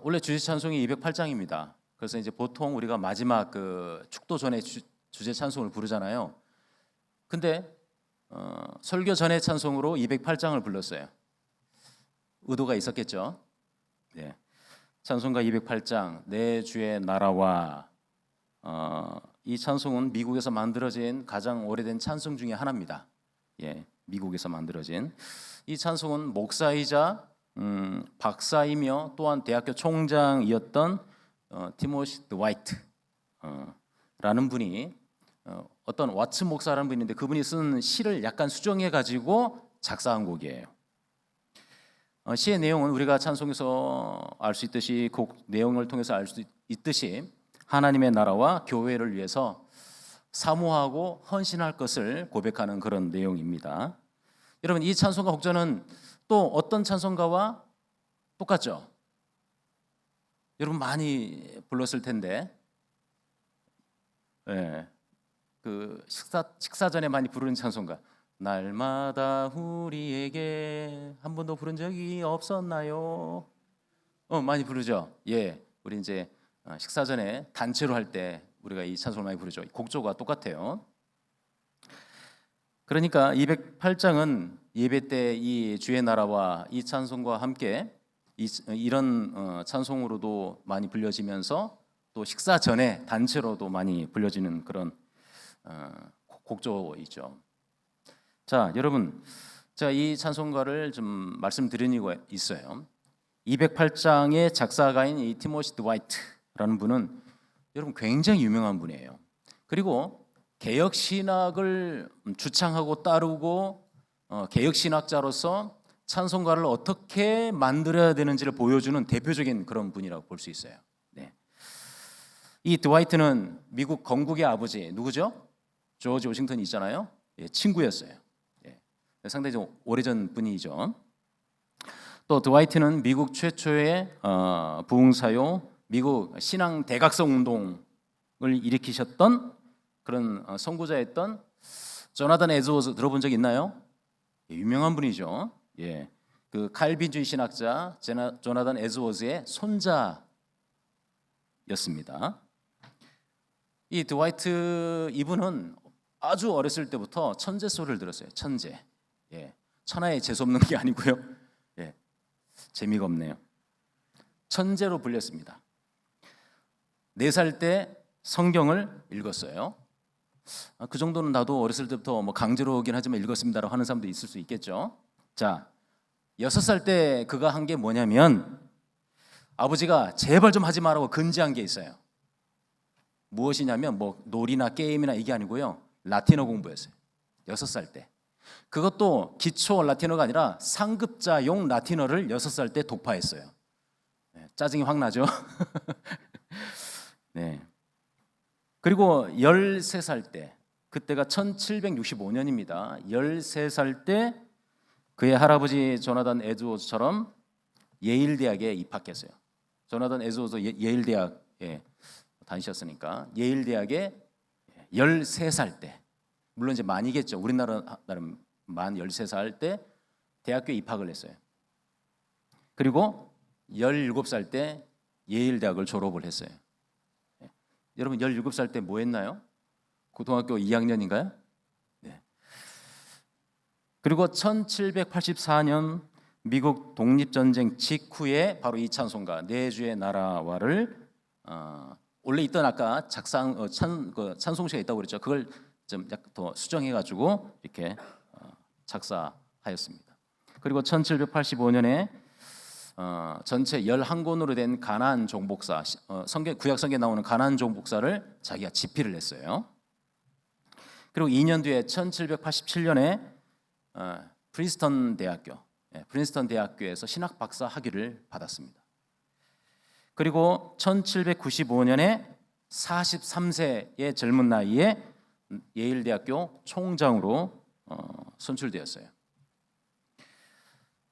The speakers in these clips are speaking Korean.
원래 주제 찬송이 208장입니다. 그래서 이제 보통 우리가 마지막 그 축도 전에 주제 찬송을 부르잖아요. 근데 설교 전에 찬송으로 208장을 불렀어요. 의도가 있었겠죠. 네. 찬송가 208장 내 주의 나라와 이 찬송은 미국에서 만들어진 가장 오래된 찬송 중에 하나입니다. 예, 미국에서 만들어진 이 찬송은 목사이자 박사이며 또한 대학교 총장이었던 티모시 드와이트 라는 분이 어떤 왓츠 목사라는 분인데 그분이 쓴 시를 약간 수정해 가지고 작사한 곡이에요. 시의 내용은 우리가 찬송에서 알 수 있듯이 곡 내용을 통해서 알 수 있듯이 하나님의 나라와 교회를 위해서 사모하고 헌신할 것을 고백하는 그런 내용입니다. 여러분, 이 찬송가 곡조는 또 어떤 찬송가와 똑같죠? 여러분 많이 불렀을 텐데, 네, 그 식사 전에 많이 부르는 찬송가. 날마다 우리에게 한 번도 부른 적이 없었나요? 많이 부르죠. 예, 우리 이제 식사 전에 단체로 할 때 우리가 이 찬송을 많이 부르죠. 곡조가 똑같아요. 그러니까 208장은 예배 때 이 주의 나라와 이 찬송과 함께 이런 찬송으로도 많이 불려지면서 또 식사 전에 단체로도 많이 불려지는 그런 곡조이죠. 자, 여러분, 제가 이 찬송가를 좀 말씀드린 이유가 있어요. 208장의 작사가인 이 티모시 드와이트라는 분은 여러분 굉장히 유명한 분이에요. 그리고 개혁 신학을 주창하고 따르고 개혁 신학자로서 찬송가를 어떻게 만들어야 되는지를 보여주는 대표적인 그런 분이라고 볼 수 있어요. 네. 이 드와이트는 미국 건국의 아버지 누구죠? 조지 워싱턴이 있잖아요. 예, 친구였어요. 예, 상당히 좀 오래전 분이죠. 또 드와이트는 미국 최초의 부흥사요, 미국 신앙 대각성 운동을 일으키셨던 그런 선구자였던 조나단 에즈워즈 들어본 적 있나요? 예, 유명한 분이죠. 예, 그 칼빈주의 신학자 조나단 에즈워즈의 손자였습니다. 이 드와이트 이분은 아주 어렸을 때부터 천재 소리를 들었어요. 천재. 예, 천하에 재수 없는 게 아니고요. 예, 재미가 없네요. 천재로 불렸습니다. 4살 때 성경을 읽었어요. 그 정도는 나도 어렸을 때부터 뭐 강제로 오긴 하지만 읽었습니다라고 하는 사람도 있을 수 있겠죠. 자, 6살 때 그가 한 게 뭐냐면 아버지가 제발 좀 하지 말라고 금지한 게 있어요. 무엇이냐면 뭐 놀이나 게임이나 이게 아니고요. 라틴어 공부였어요. 6살 때. 그것도 기초 라틴어가 아니라 상급자용 라틴어를 6살 때 독파했어요. 네, 짜증이 확 나죠. 네. 그리고 13살 때, 그때가 1765년입니다. 13살 때 그의 할아버지 조나단 에즈워즈처럼 예일 대학에 입학했어요. 조나단 에즈워즈 예일 대학에 다니셨으니까 예일 대학에 13살 때, 물론 이제 만이겠죠. 우리나라 나름 만 13살 때 대학교에 입학을 했어요. 그리고 17살 때 예일 대학을 졸업을 했어요. 여러분 17살 때 뭐 했나요? 고등학교 2학년인가요? 네. 그리고 1784년 미국 독립전쟁 직후에 바로 이 찬송가 내 주의 나라와를 원래 있던 아까 찬송시가 있다고 그랬죠. 그걸 좀 약간 더 수정해가지고 이렇게 작사하였습니다. 그리고 1785년에 전체 11권으로 된 가나안 종복사, 구약 성경에 나오는 가나안 종복사를 자기가 집필을 했어요. 그리고 2년 뒤에 1787년에 프린스턴 대학교에서 신학 박사 학위를 받았습니다. 그리고 1795년에 43세의 젊은 나이에 예일 대학교 총장으로 선출되었어요.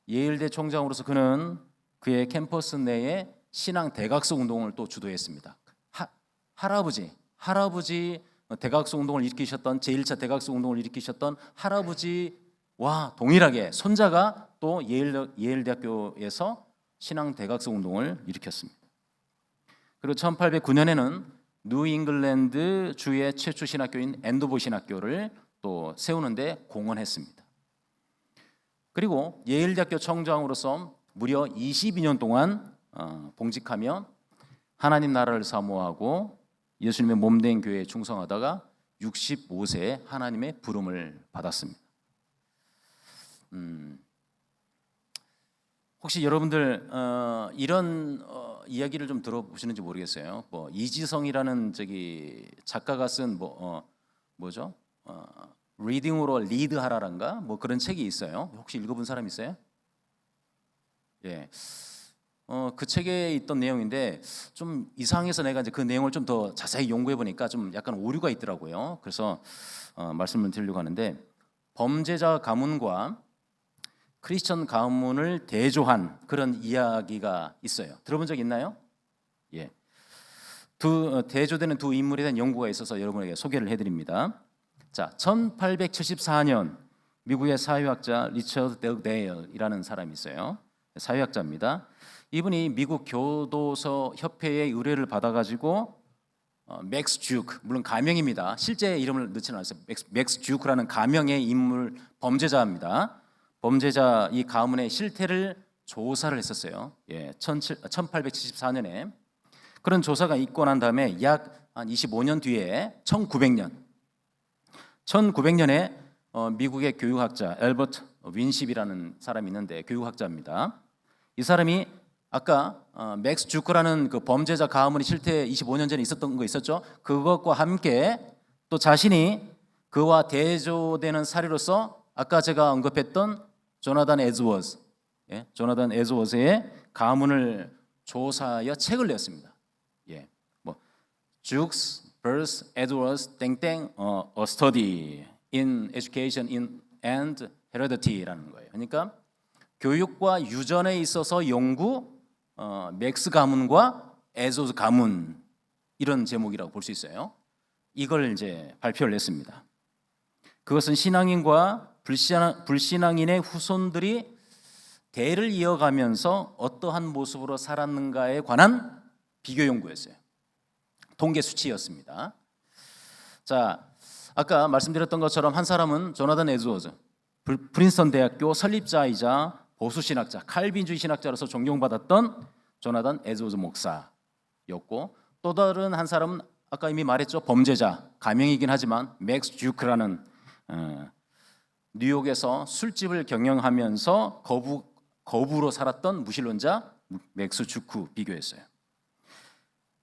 예일대 총장으로서 그는 그의 캠퍼스 내에 신앙 대각성 운동을 또 주도했습니다. 할아버지 대각성 운동을 일으키셨던 제1차 대각성 운동을 일으키셨던 할아버지와 동일하게 손자가 또 예일 대학교에서 신앙 대각성 운동을 일으켰습니다. 그리고 1809년에는 뉴잉글랜드 주의 최초 신학교인 앤도버 신학교를 또 세우는데 공헌했습니다. 그리고 예일대학교 청장으로서 무려 22년 동안 봉직하며 하나님 나라를 사모하고 예수님의 몸된 교회에 충성하다가 65세에 하나님의 부름을 받았습니다. 혹시 여러분들 이런 이야기를 좀 들어보시는지 모르겠어요. 뭐 이지성이라는 작가가 쓴 뭐죠? 리딩으로 리드하라란가 뭐 그런 책이 있어요. 혹시 읽어본 사람 있어요? 예. 그 책에 있던 내용인데 좀 이상해서 내가 이제 그 내용을 좀 더 자세히 연구해 보니까 좀 약간 오류가 있더라고요. 그래서 말씀을 드리려고 하는데, 범죄자 가문과 크리스천 가문을 대조한 그런 이야기가 있어요. 들어본 적 있나요? 예. 대조되는 두 인물에 대한 연구가 있어서 여러분에게 소개를 해드립니다. 자, 1874년 미국의 사회학자 리처드 덕데일이라는 사람이 있어요. 사회학자입니다. 이분이 미국 교도소 협회의 의뢰를 받아가지고 맥스 듀크, 물론 가명입니다. 실제 이름을 넣지는 않았어요. 맥스 듀크라는 가명의 인물 범죄자입니다. 범죄자 이 가문의 실태를 조사를 했었어요. 예, 1874년에 그런 조사가 있고 난 다음에 약 한 25년 뒤에 1900년에 미국의 교육학자 엘버트 윈십이라는 사람이 있는데 교육학자입니다. 이 사람이 아까 맥스 주크라는 그 범죄자 가문의 실태 25년 전에 있었던 거 있었죠? 그것과 함께 또 자신이 그와 대조되는 사례로서 아까 제가 언급했던 조나단 에즈워스, 조나단 에즈워스의 가문을 조사하여 책을 냈습니다. 예, 뭐 Jukes vs. Edwards 땡땡 A Study in Education and Heredity라는 거예요. 그러니까 교육과 유전에 있어서 연구 맥스 가문과 에즈워스 가문 이런 제목이라고 볼 수 있어요. 이걸 이제 발표를 했습니다. 그것은 신앙인과 불신앙인의 후손들이 대를 이어가면서 어떠한 모습으로 살았는가에 관한 비교 연구였어요. 통계 수치였습니다. 자, 아까 말씀드렸던 것처럼 한 사람은 조나단 에즈워즈, 프린스턴 대학교 설립자이자 보수 신학자, 칼빈주의 신학자로서 존경받았던 조나단 에즈워즈 목사였고, 또 다른 한 사람은 아까 이미 말했죠. 범죄자, 가명이긴 하지만 맥스 듀크라는 뉴욕에서 술집을 경영하면서 거부로 살았던 무신론자 맥스 주크 비교했어요.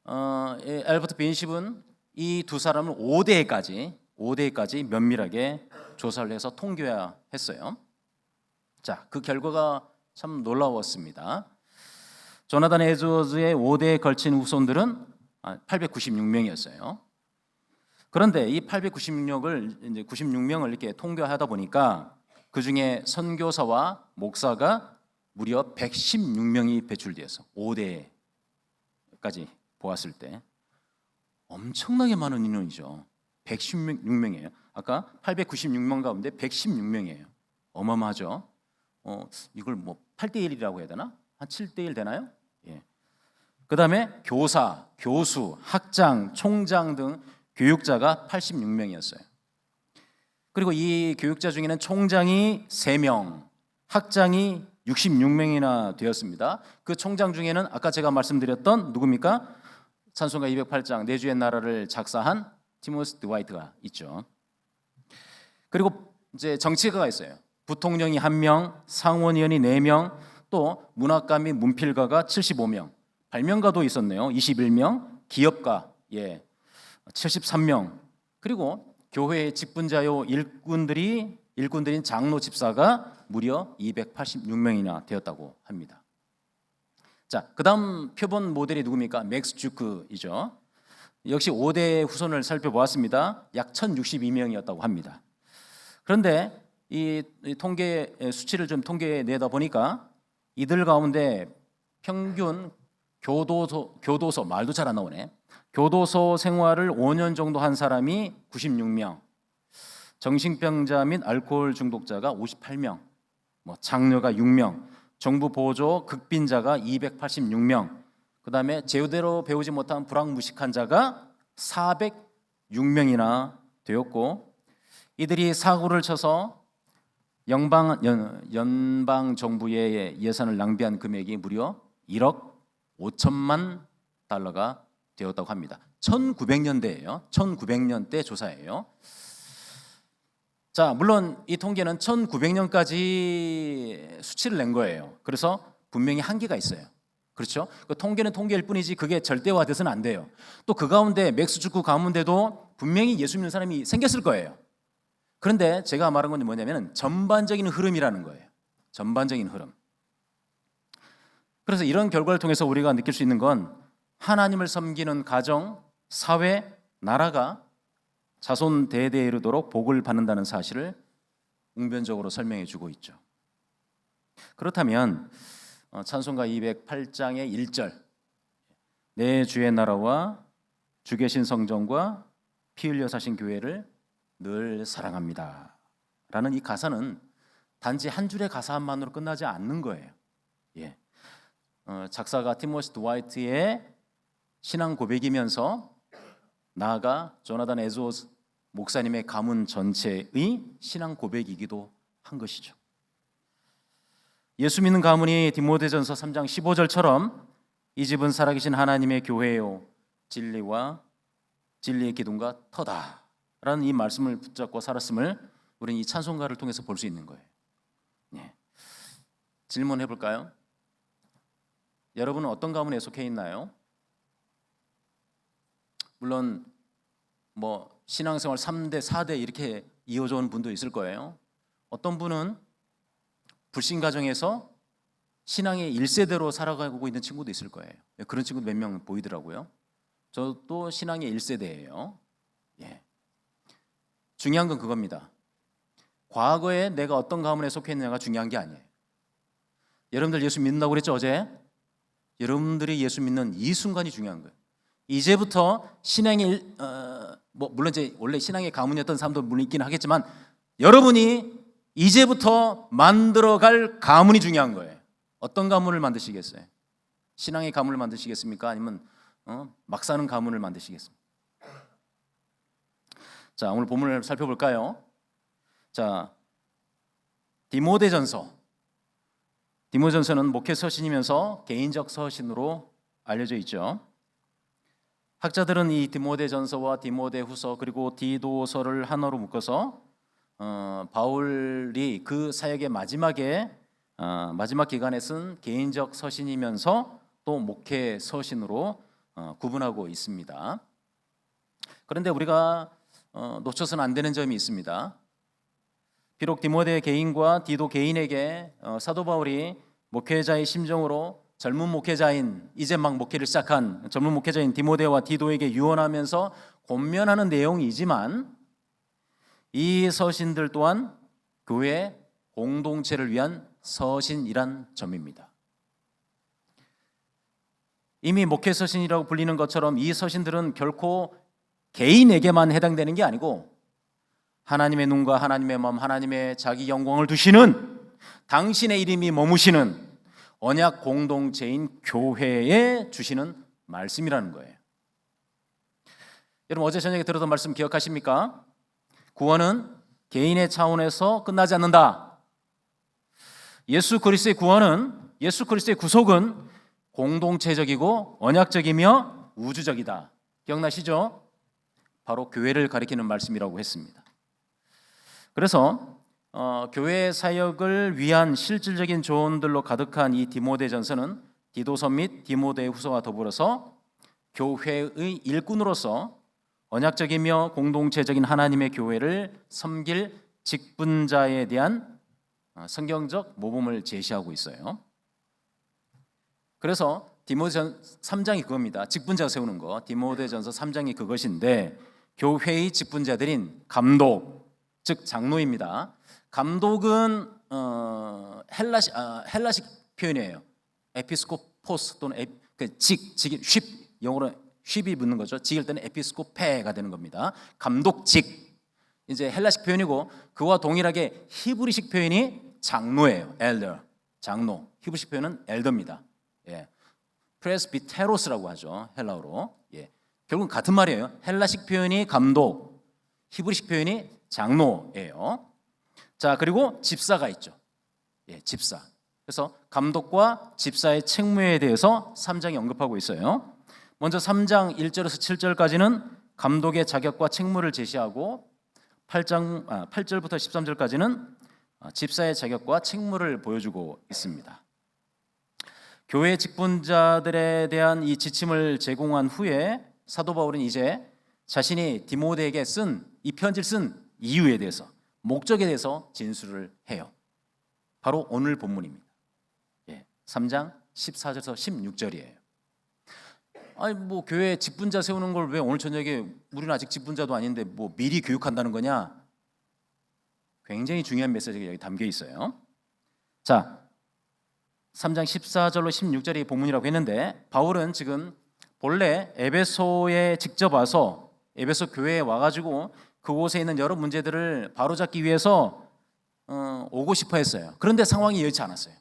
엘버트 빈십은 이 두 사람을 5대까지 면밀하게 조사를 해서 통계화했어요. 자, 그 결과가 참 놀라웠습니다. 조나단 에즈워즈의 5대에 걸친 후손들은 896명이었어요. 그런데 이 96명을 이렇게 통계하다 보니까 그 중에 선교사와 목사가 무려 116명이 배출되어서 5대까지 보았을 때 엄청나게 많은 인원이죠. 116명이에요. 아까 896명 가운데 116명이에요. 어마어마하죠. 이걸 뭐 8대1이라고 해야 되나? 한 7대1 되나요? 예. 그 다음에 교사, 교수, 학장, 총장 등 교육자가 86명이었어요. 그리고 이 교육자 중에는 총장이 3명, 학장이 66명이나 되었습니다. 그 총장 중에는 아까 제가 말씀드렸던 누굽니까? 찬송가 208장 내 주의 나라를 작사한 티모시 드와이트가 있죠. 그리고 이제 정치가가 있어요. 부통령이 1명, 상원의원이 4명, 또 문학가 및 문필가가 75명, 발명가도 있었네요. 21명, 기업가 73명, 그리고 교회의 직분자요 일꾼들인 장로 집사가 무려 286명이나 되었다고 합니다. 자, 그다음 표본 모델이 누굽니까? 맥스 주크이죠. 역시 5대 후손을 살펴보았습니다. 약 1062명이었다고 합니다. 그런데 이 통계 수치를 좀 통계내다 보니까 이들 가운데 평균 교도소 말도 잘 안 나오네. 교도소 생활을 5년 정도 한 사람이 96명, 정신병자 및 알코올 중독자가 58명, 뭐 장녀가 6명, 정부 보조 극빈자가 286명, 그 다음에 제대로 배우지 못한 불황무식한 자가 406명이나 되었고, 이들이 사고를 쳐서 연방 정부의 예산을 낭비한 금액이 무려 1억 5천만 달러가 되었다고 합니다. 1900년대예요. 1900년대 조사예요. 자, 물론 이 통계는 1900년까지 수치를 낸 거예요. 그래서 분명히 한계가 있어요. 그렇죠? 그 통계는 통계일 뿐이지 그게 절대화돼서는 안 돼요. 또 그 가운데 멕시코 가운데도 분명히 예수 믿는 사람이 생겼을 거예요. 그런데 제가 말한 건 뭐냐면 전반적인 흐름이라는 거예요. 전반적인 흐름. 그래서 이런 결과를 통해서 우리가 느낄 수 있는 건 하나님을 섬기는 가정, 사회, 나라가 자손 대대에 이르도록 복을 받는다는 사실을 웅변적으로 설명해 주고 있죠. 그렇다면 찬송가 208장의 1절, 내 주의 나라와 주 계신 성전과 피 흘려 사신 교회를 늘 사랑합니다 라는 이 가사는 단지 한 줄의 가사만으로 끝나지 않는 거예요. 예. 작사가 티모시 드와이트의 신앙 고백이면서 나아가 조나단 에즈워스 목사님의 가문 전체의 신앙 고백이기도 한 것이죠. 예수 믿는 가문이 디모데전서 3장 15절처럼 이 집은 살아계신 하나님의 교회요 진리와 진리의 기둥과 터다 라는 이 말씀을 붙잡고 살았음을 우리는 이 찬송가를 통해서 볼 수 있는 거예요. 네. 질문해 볼까요? 여러분은 어떤 가문에 속해 있나요? 물론 신앙생활 3대, 4대 이렇게 이어져 온 분도 있을 거예요. 어떤 분은 불신 가정에서 신앙의 1세대로 살아가고 있는 친구도 있을 거예요. 그런 친구도 몇 명 보이더라고요. 저도 신앙의 1세대예요. 예. 중요한 건 그겁니다. 과거에 내가 어떤 가문에 속해 있느냐가 중요한 게 아니에요. 여러분들 예수 믿는다고 그랬죠, 어제? 여러분들이 예수 믿는 이 순간이 중요한 거예요. 이제부터 신앙의 물론 이제 원래 신앙의 가문이었던 사람도 물론 있긴 하겠지만 여러분이 이제부터 만들어갈 가문이 중요한 거예요. 어떤 가문을 만드시겠어요? 신앙의 가문을 만드시겠습니까? 아니면 막 사는 가문을 만드시겠습니까? 자, 오늘 본문을 살펴볼까요? 자, 디모데전서는 목회 서신이면서 개인적 서신으로 알려져 있죠. 학자들은 이 디모데전서와 디모데후서 그리고 디도서를 하나로 묶어서 바울이 그 사역의 마지막 기간에 쓴 개인적 서신이면서 또 목회 서신으로 구분하고 있습니다. 그런데 우리가 놓쳐서는 안 되는 점이 있습니다. 비록 디모데 개인과 디도 개인에게 사도 바울이 목회자의 심정으로 젊은 목회자인 이제 막 목회를 시작한 젊은 목회자인 디모데와 디도에게 유언하면서 권면하는 내용이지만 이 서신들 또한 교회 공동체를 위한 서신이란 점입니다. 이미 목회 서신이라고 불리는 것처럼 이 서신들은 결코 개인에게만 해당되는 게 아니고 하나님의 눈과 하나님의 마음, 하나님의 자기 영광을 두시는 당신의 이름이 머무시는 언약 공동체인 교회에 주시는 말씀이라는 거예요. 여러분 어제 저녁에 들었던 말씀 기억하십니까? 구원은 개인의 차원에서 끝나지 않는다. 예수 그리스도의 구속은 공동체적이고 언약적이며 우주적이다. 기억나시죠? 바로 교회를 가리키는 말씀이라고 했습니다. 그래서 교회 사역을 위한 실질적인 조언들로 가득한 이 디모데전서는 디도서 및 디모데후서와 더불어서 교회의 일꾼으로서 언약적이며 공동체적인 하나님의 교회를 섬길 직분자에 대한 성경적 모범을 제시하고 있어요. 그래서 디모데전 3장이 그겁니다. 직분자 세우는 거. 디모데전서 3장이 그것인데 교회의 직분자들인 감독, 즉 장로입니다. 감독은 헬라식 표현이에요. 에피스코포스 또는 영어로 쉽이 붙는 거죠. 직일 때는 에피스코페가 되는 겁니다. 감독직, 이제 헬라식 표현이고 그와 동일하게 히브리식 표현이 장로예요. 엘더, 장로. 히브리식 표현은 엘더입니다. 예. 프레스비테로스라고 하죠. 헬라어로. 예. 결국 같은 말이에요. 헬라식 표현이 감독, 히브리식 표현이 장로예요. 자, 그리고 집사가 있죠. 예, 집사. 그래서 감독과 집사의 책무에 대해서 3장이 언급하고 있어요. 먼저 3장 1절에서 7절까지는 감독의 자격과 책무를 제시하고 8절부터 13절까지는 집사의 자격과 책무를 보여주고 있습니다. 교회 직분자들에 대한 이 지침을 제공한 후에 사도 바울은 이제 자신이 디모데에게 쓴 이 편지를 쓴 이유에 대해서, 목적에 대해서 진술을 해요. 바로 오늘 본문입니다. 3장 14절에서 16절이에요. 아니 뭐 교회 직분자 세우는 걸 왜 오늘 저녁에 우리는 아직 직분자도 아닌데 뭐 미리 교육한다는 거냐? 굉장히 중요한 메시지가 여기 담겨 있어요. 자, 3장 14절로 16절이 본문이라고 했는데 바울은 지금 본래 에베소에 직접 와서 에베소 교회에 와가지고 그곳에 있는 여러 문제들을 바로잡기 위해서 오고 싶어 했어요. 그런데 상황이 여의치 않았어요.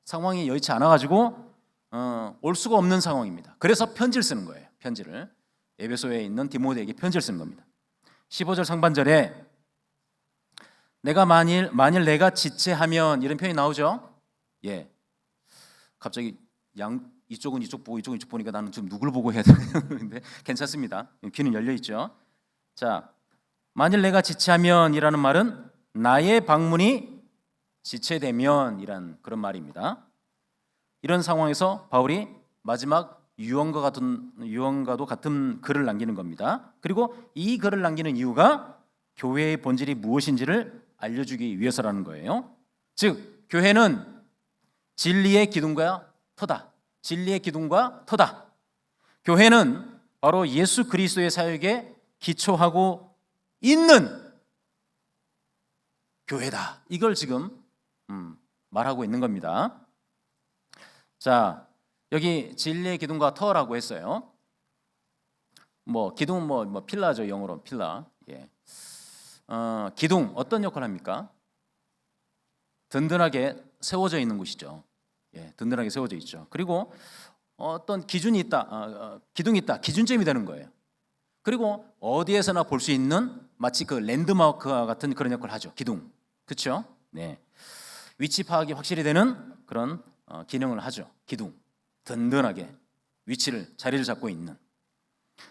상황이 여의치 않아가지고 올 수가 없는 상황입니다. 그래서 편지를 쓰는 거예요. 편지를 에베소에 있는 디모데에게 편지를 쓰는 겁니다. 15절 상반절에 내가 만일 내가 지체하면 이런 표현이 나오죠. 예, 갑자기 이쪽은 이쪽 보고 이쪽은 이쪽 보니까 나는 지금 누굴 보고 해야 되는데 괜찮습니다. 귀는 열려 있죠. 자, 만일 내가 지체하면이라는 말은 나의 방문이 지체되면 이란 그런 말입니다. 이런 상황에서 바울이 마지막 유언과도 같은 글을 남기는 겁니다. 그리고 이 글을 남기는 이유가 교회의 본질이 무엇인지를 알려주기 위해서라는 거예요. 즉 교회는 진리의 기둥과 터다. 진리의 기둥과 터다. 교회는 바로 예수 그리스도의 사역에 기초하고 있는 교회다. 이걸 지금 말하고 있는 겁니다. 자, 여기 진리의 기둥과 터라고 했어요. 뭐 기둥 뭐 필라죠. 영어로 필라. 예. 기둥 어떤 역할을 합니까? 든든하게 세워져 있는 곳이죠. 예, 든든하게 세워져 있죠. 그리고 어떤 기준이 있다, 기둥이 있다, 기준점이 되는 거예요. 그리고 어디에서나 볼 수 있는 마치 그 랜드마크와 같은 그런 역할을 하죠. 기둥, 그렇죠? 네, 위치 파악이 확실히 되는 그런 기능을 하죠. 기둥, 든든하게 자리를 잡고 있는.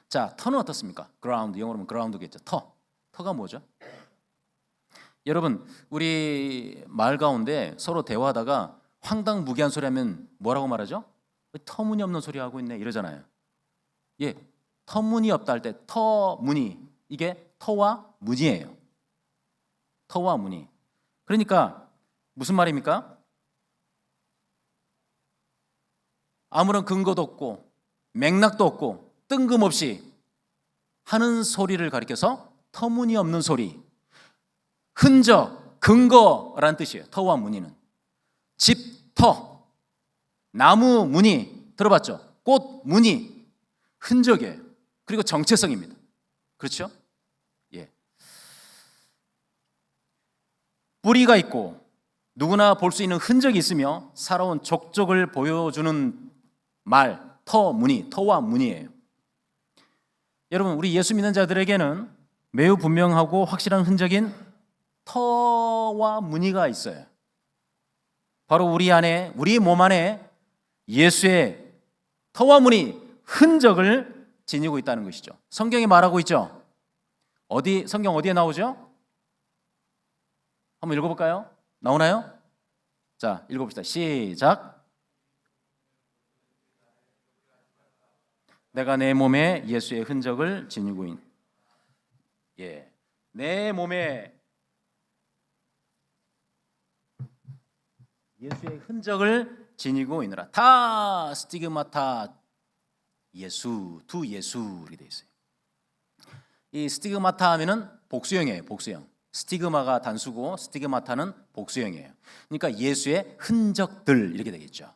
자, 터는 어떻습니까? 그라운드, 영어로는 그라운드겠죠. 터가 뭐죠? 여러분, 우리 말 가운데 서로 대화하다가 황당무계한 소리 하면 뭐라고 말하죠? 터무니없는 소리 하고 있네 이러잖아요. 예, 터무니없다 할 때 터무니, 이게 터와 무니예요. 터와 무니. 그러니까 무슨 말입니까? 아무런 근거도 없고 맥락도 없고 뜬금없이 하는 소리를 가리켜서 터무니없는 소리, 흔적, 근거라는 뜻이에요. 터와 무늬는. 집, 터, 나무 무늬 들어봤죠? 꽃 무늬, 흔적이에요. 그리고 정체성입니다. 그렇죠? 예. 뿌리가 있고 누구나 볼 수 있는 흔적이 있으며 살아온 족적을 보여주는 말, 터 무늬, 터와 무늬예요. 여러분, 우리 예수 믿는 자들에게는 매우 분명하고 확실한 흔적인 터와 무늬가 있어요. 바로 우리 안에, 우리 몸 안에 예수의 터와 무늬, 흔적을 지니고 있다는 것이죠. 성경이 말하고 있죠. 성경 어디에 나오죠? 한번 읽어볼까요? 나오나요? 자, 읽어봅시다. 시작. 내가 내 몸에 예수의 흔적을 지니고 있는. 예, 내 몸에 예수의 흔적을 지니고 있느라. 다 스티그마타 예수, 두 예수 이렇게 되어 있어요. 이 스티그마타 하면은 복수형이에요. 복수형. 스티그마가 단수고 스티그마타는 복수형이에요. 그러니까 예수의 흔적들 이렇게 되겠죠.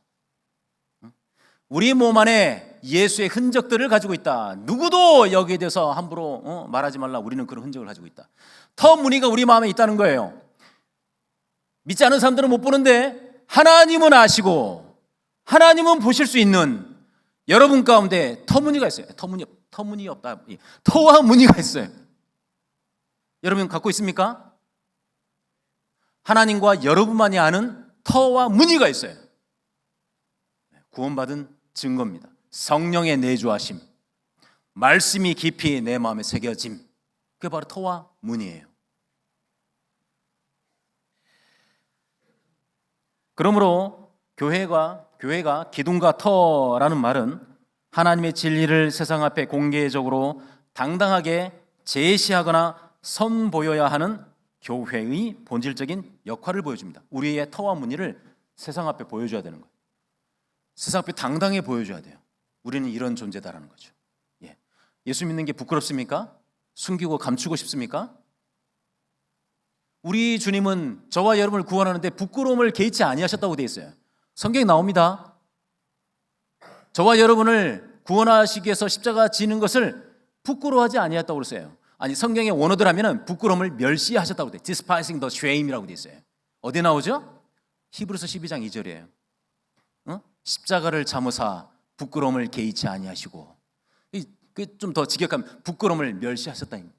우리 몸 안에 예수의 흔적들을 가지고 있다. 누구도 여기에 대해서 함부로 말하지 말라. 우리는 그런 흔적을 가지고 있다. 터 무늬가 우리 마음에 있다는 거예요. 믿지 않은 사람들은 못 보는데 하나님은 아시고 하나님은 보실 수 있는 여러분 가운데 터무니가 있어요. 터무니없다. 터와 무니가 있어요. 여러분 갖고 있습니까? 하나님과 여러분만이 아는 터와 무니가 있어요. 구원받은 증거입니다. 성령의 내주하심, 말씀이 깊이 내 마음에 새겨짐, 그게 바로 터와 무니예요. 그러므로 교회가 기둥과 터라는 말은 하나님의 진리를 세상 앞에 공개적으로 당당하게 제시하거나 선보여야 하는 교회의 본질적인 역할을 보여줍니다. 우리의 터와 무늬를 세상 앞에 보여줘야 되는 거예요. 세상 앞에 당당히 보여줘야 돼요. 우리는 이런 존재다라는 거죠. 예수 믿는 게 부끄럽습니까? 숨기고 감추고 싶습니까? 우리 주님은 저와 여러분을 구원하는데 부끄러움을 개의치 아니하셨다고 되어 있어요. 성경에 나옵니다. 저와 여러분을 구원하시기 위해서 십자가 지는 것을 부끄러워하지 아니하였다고 그랬어요. 아니, 성경의 원어대로 하면은 부끄러움을 멸시하셨다고 돼요. Despising the shame이라고 되어 있어요. 어디 나오죠? 히브리서 12장 2절이에요. 십자가를 참으사 부끄러움을 개의치 아니하시고, 좀 더 직역하면 부끄러움을 멸시하셨다입니다.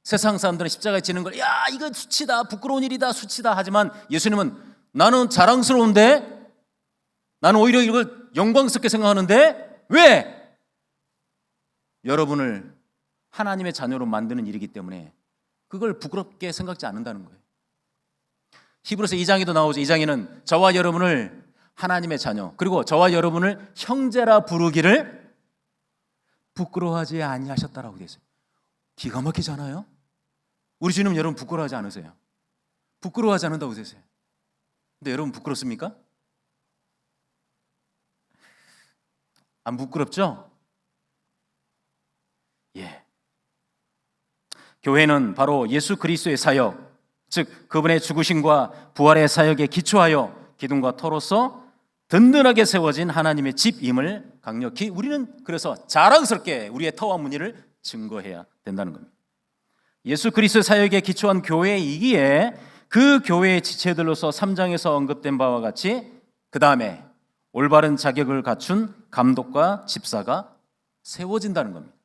세상 사람들은 십자가에 지는 걸 야, 이거 수치다, 부끄러운 일이다, 수치다 하지만 예수님은 나는 자랑스러운데, 나는 오히려 이걸 영광스럽게 생각하는데 왜? 여러분을 하나님의 자녀로 만드는 일이기 때문에 그걸 부끄럽게 생각지 않는다는 거예요. 히브리서 2장에도 나오죠. 2장에는 저와 여러분을 하나님의 자녀, 그리고 저와 여러분을 형제라 부르기를 부끄러워하지 아니하셨다라고 되어 있어요. 기가 막히지 않아요? 우리 주님 여러분 부끄러워하지 않으세요? 부끄러워하지 않는다고 되어 있어요. 근데 여러분 부끄럽습니까? 안 부끄럽죠? 예. 교회는 바로 예수 그리스도의 사역, 즉 그분의 죽으심과 부활의 사역에 기초하여 기둥과 터로서 든든하게 세워진 하나님의 집임을 강력히 우리는 그래서 자랑스럽게 우리의 터와 무늬를 증거해야 된다는 겁니다. 예수 그리스도의 사역에 기초한 교회이기에 그 교회의 지체들로서 3장에서 언급된 바와 같이 그 다음에 올바른 자격을 갖춘 감독과 집사가 세워진다는 겁니다.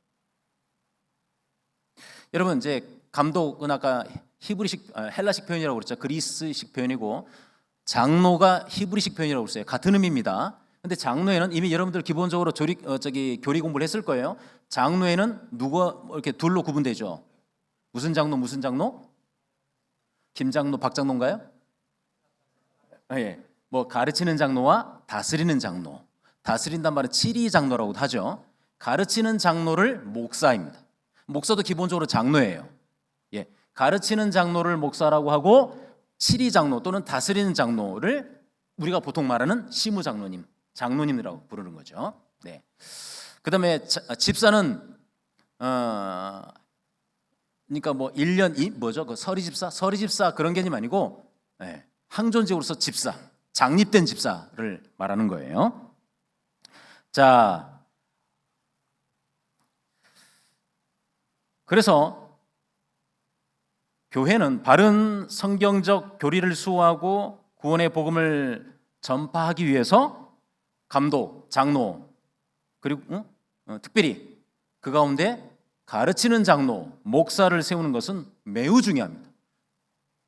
여러분, 이제 감독은 아까 히브리식 헬라식 표현이라고 그랬죠. 그리스식 표현이고, 장로가 히브리식 표현이라고 했어요. 같은 의미입니다. 근데 장로에는 이미 여러분들 기본적으로 교리 공부를 했을 거예요. 장로에는 누가 이렇게 둘로 구분되죠. 무슨 장로, 무슨 장로? 김장로, 박장로인가요? 예. 뭐 가르치는 장로와 다스리는 장로. 다스린단 말은 치리 장로라고도 하죠. 가르치는 장로를 목사입니다. 목사도 기본적으로 장로예요. 예. 가르치는 장로를 목사라고 하고, 치리 장로 또는 다스리는 장로를 우리가 보통 말하는 시무 장로님, 장로님이라고 부르는 거죠. 네. 그다음에 집사는 그러니까 뭐 1년 뭐죠? 그 서리 집사 그런 개념 아니고, 네. 항존직으로서 집사, 장립된 집사를 말하는 거예요. 자, 그래서 교회는 바른 성경적 교리를 수호하고 구원의 복음을 전파하기 위해서 감독, 장로, 그리고 특별히 그 가운데 가르치는 장로, 목사를 세우는 것은 매우 중요합니다.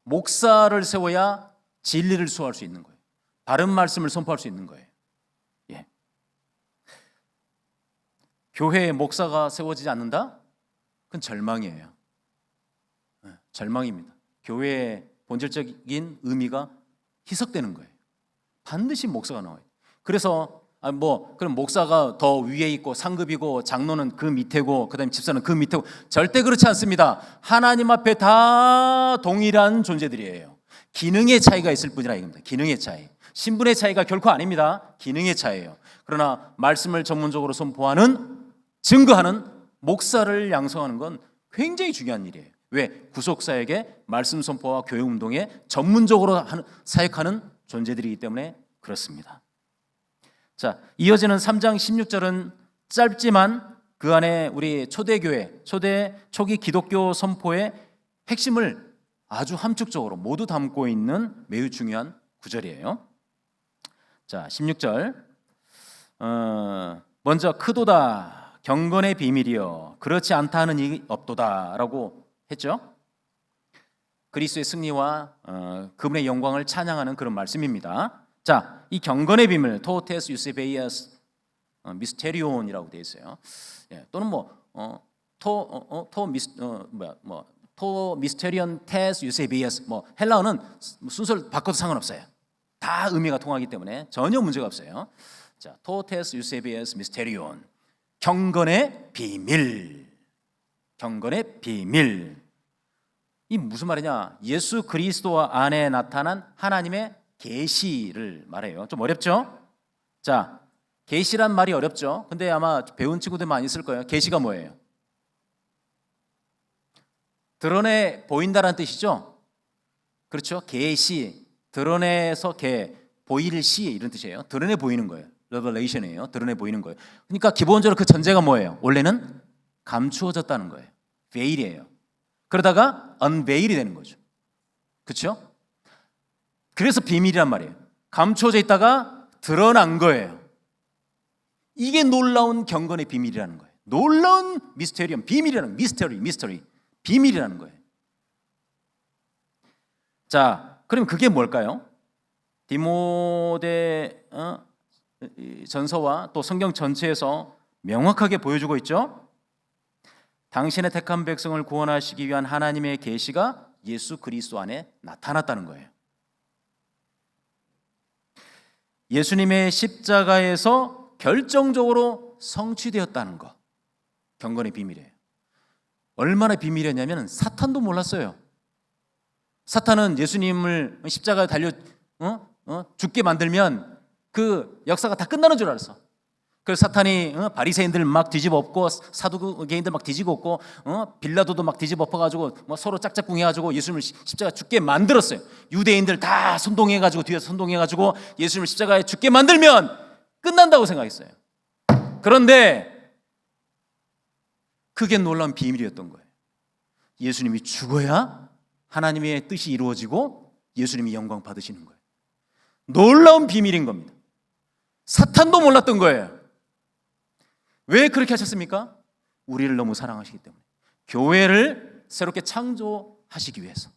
목사를 세워야 진리를 수호할 수 있는 거예요. 바른 말씀을 선포할 수 있는 거예요. 예. 교회에 목사가 세워지지 않는다? 그건 절망이에요. 절망입니다. 교회의 본질적인 의미가 희석되는 거예요. 반드시 목사가 나와요. 그래서 그럼 목사가 더 위에 있고 상급이고 장로는 그 밑에고 그다음에 집사는 그 밑에고, 절대 그렇지 않습니다. 하나님 앞에 다 동일한 존재들이에요. 기능의 차이가 있을 뿐이라 이겁니다. 기능의 차이. 신분의 차이가 결코 아닙니다. 기능의 차이예요. 그러나 말씀을 전문적으로 선포하는, 증거하는 목사를 양성하는 건 굉장히 중요한 일이에요. 왜? 구속사역에 말씀 선포와 교회 운동에 전문적으로 사역하는 존재들이기 때문에 그렇습니다. 자, 이어지는 3장 16절은 짧지만 그 안에 우리 초대교회, 초기 기독교 선포의 핵심을 아주 함축적으로 모두 담고 있는 매우 중요한 구절이에요. 자, 16절. 먼저 크도다 경건의 비밀이여 그렇지 않다 하는 이 없도다라고 했죠. 그리스도의 승리와 그분의 영광을 찬양하는 그런 말씀입니다. 자, 이 경건의 비밀 토테스 유세베이아스 미스테리온이라고 되어 있어요. 예, 또는 토 미스테리온 테스 유세베이아스 헬라어는 순서를 바꿔도 상관없어요. 다 의미가 통하기 때문에 전혀 문제가 없어요. 자, 토테스 유세베이아스 미스테리온 경건의 비밀. 경건의 비밀. 이 무슨 말이냐? 예수 그리스도 안에 나타난 하나님의 계시를 말해요. 좀 어렵죠? 자, 계시란 말이 어렵죠. 근데 아마 배운 친구들 많이 있을 거예요. 계시가 뭐예요? 드러내 보인다라는 뜻이죠. 그렇죠? 계시, 드러내서 보일 시 이런 뜻이에요. 드러내 보이는 거예요. 레벨레이션이에요. 드러내 보이는 거예요. 그러니까 기본적으로 그 전제가 뭐예요? 원래는 감추어졌다는 거예요. 베일이에요. 그러다가 unveil이 되는 거죠. 그렇죠? 그래서 비밀이란 말이에요. 감추어져 있다가 드러난 거예요. 이게 놀라운 경건의 비밀이라는 거예요. 놀라운 미스테리엄, 비밀이라는 미스터리, 비밀이라는 거예요. 자, 그럼 그게 뭘까요? 디모데 전서와 또 성경 전체에서 명확하게 보여주고 있죠. 당신의 택한 백성을 구원하시기 위한 하나님의 계시가 예수 그리스도 안에 나타났다는 거예요. 예수님의 십자가에서 결정적으로 성취되었다는 것, 경건의 비밀이에요. 얼마나 비밀이었냐면 사탄도 몰랐어요. 사탄은 예수님을 십자가에 달려 죽게 만들면 그 역사가 다 끝나는 줄 알았어. 그래서 사탄이 바리새인들 막 뒤집어 엎고 사두개인들 막 뒤집어 엎고 빌라도도 막 뒤집어 엎어가지고 서로 짝짝꿍해가지고 예수님을 십자가 죽게 만들었어요. 유대인들 다 선동해가지고 뒤에서 선동해가지고 예수님을 십자가에 죽게 만들면 끝난다고 생각했어요. 그런데 그게 놀라운 비밀이었던 거예요. 예수님이 죽어야 하나님의 뜻이 이루어지고 예수님이 영광 받으시는 거예요. 놀라운 비밀인 겁니다. 사탄도 몰랐던 거예요. 왜 그렇게 하셨습니까? 우리를 너무 사랑하시기 때문에. 교회를 새롭게 창조하시기 위해서.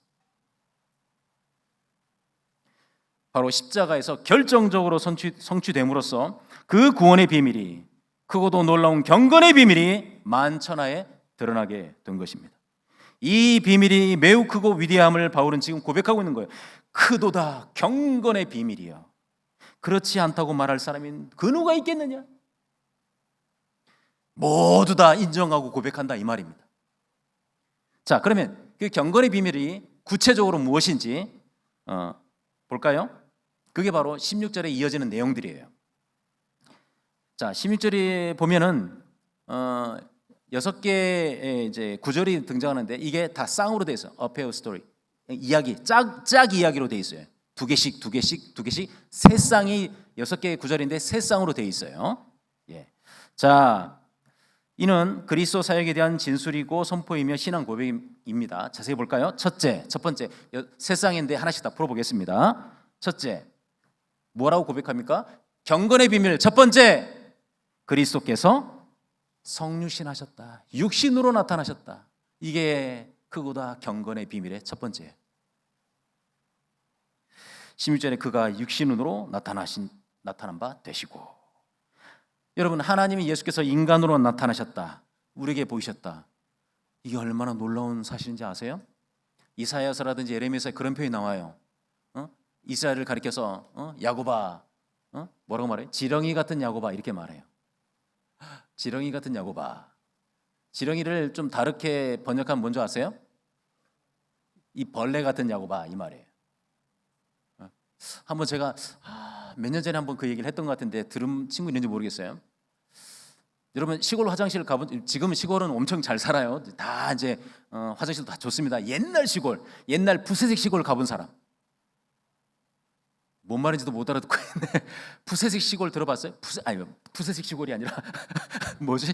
바로 십자가에서 결정적으로 성취됨으로써 그 구원의 비밀이, 크고도 놀라운 경건의 비밀이 만천하에 드러나게 된 것입니다. 이 비밀이 매우 크고 위대함을 바울은 지금 고백하고 있는 거예요. 크도다 경건의 비밀이요. 그렇지 않다고 말할 사람이 그 누가 있겠느냐? 모두 다 인정하고 고백한다 이 말입니다. 자, 그러면 그 경건의 비밀이 구체적으로 무엇인지 볼까요? 그게 바로 16절에 이어지는 내용들이에요. 자, 16절에 보면은 6개의 이제 구절이 등장하는데 이게 다 쌍으로 돼 있어요. 어페어 스토리. 이야기, 짝 이야기로 돼 있어요. 두 개씩 세 쌍이 6개의 구절인데 세 쌍으로 돼 있어요. 예. 자, 이는 그리스도 사역에 대한 진술이고 선포이며 신앙 고백입니다. 자세히 볼까요? 첫 번째 세 쌍인데 하나씩 다 풀어보겠습니다. 첫째, 뭐라고 고백합니까? 경건의 비밀. 첫 번째, 그리스도께서 성육신하셨다. 육신으로 나타나셨다. 이게 크고다 경건의 비밀의 첫 번째예요. 16절에 그가 육신으로 나타난 바 되시고. 여러분, 하나님이 예수께서 인간으로 나타나셨다. 우리에게 보이셨다. 이게 얼마나 놀라운 사실인지 아세요? 이사야서라든지 예레미야서에 그런 표현이 나와요. 이스라엘을 가리켜서 야고바, 뭐라고 말해요? 지렁이 같은 야고바 이렇게 말해요. 지렁이 같은 야고바. 지렁이를 좀 다르게 번역하면 뭔지 아세요? 이 벌레 같은 야고바 이 말이에요. 한번 제가 몇 년 전에 한번 그 얘기를 했던 것 같은데 들은 친구 있는지 모르겠어요. 여러분, 시골 화장실 가본, 지금 시골은 엄청 잘 살아요. 다 이제 화장실도 다 좋습니다. 옛날 시골, 옛날 푸세식 시골 가본 사람. 뭔 말인지도 못 알아듣고 있네. 푸세식 시골 들어봤어요? 푸세식 시골이 아니라 뭐지?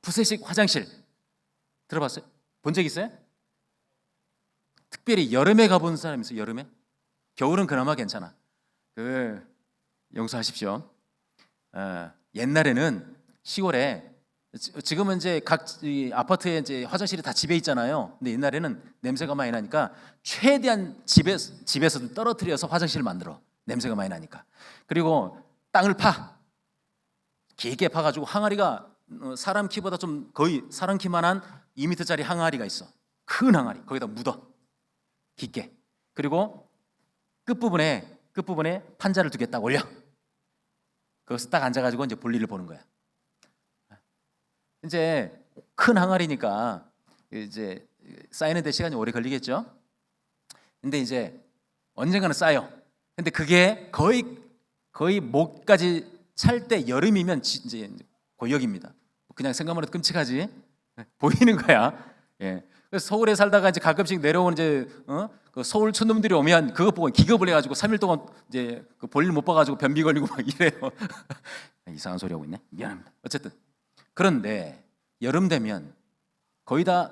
푸세식 화장실 들어봤어요? 본 적 있어요? 특별히 여름에 가본 사람 있어요? 여름에? 겨울은 그나마 괜찮아. 용서하십시오. 옛날에는 시골에, 지금은 이제 각 아파트에 이제 화장실이 다 집에 있잖아요. 근데 옛날에는 냄새가 많이 나니까 최대한 집에서 떨어뜨려서 화장실을 만들어. 냄새가 많이 나니까. 그리고 땅을 깊게 파가지고 항아리가 사람 키보다 좀 거의 사람 키만한 2m짜리 항아리가 있어. 큰 항아리. 거기다 묻어. 깊게. 그리고 끝부분에 판자를 2개 딱 올려. 거기서 딱 앉아가지고 이제 볼일을 보는 거야. 이제 큰 항아리니까 이제 쌓이는데 시간이 오래 걸리겠죠. 근데 이제 언젠가는 쌓여. 근데 그게 거의 목까지 찰 때 여름이면 이제 고역입니다. 그냥 생각만 해도 끔찍하지. 보이는 거야. 예. 그래서 서울에 살다가 이제 가끔씩 내려오는 이제 그 서울 촌놈들이 오면 그거 보고 기겁을 해가지고 3일 동안 이제 그 볼일 못 봐가지고 변비 걸리고 막 이래요. 이상한 소리 하고 있네. 미안합니다. 어쨌든 그런데 여름 되면 거의 다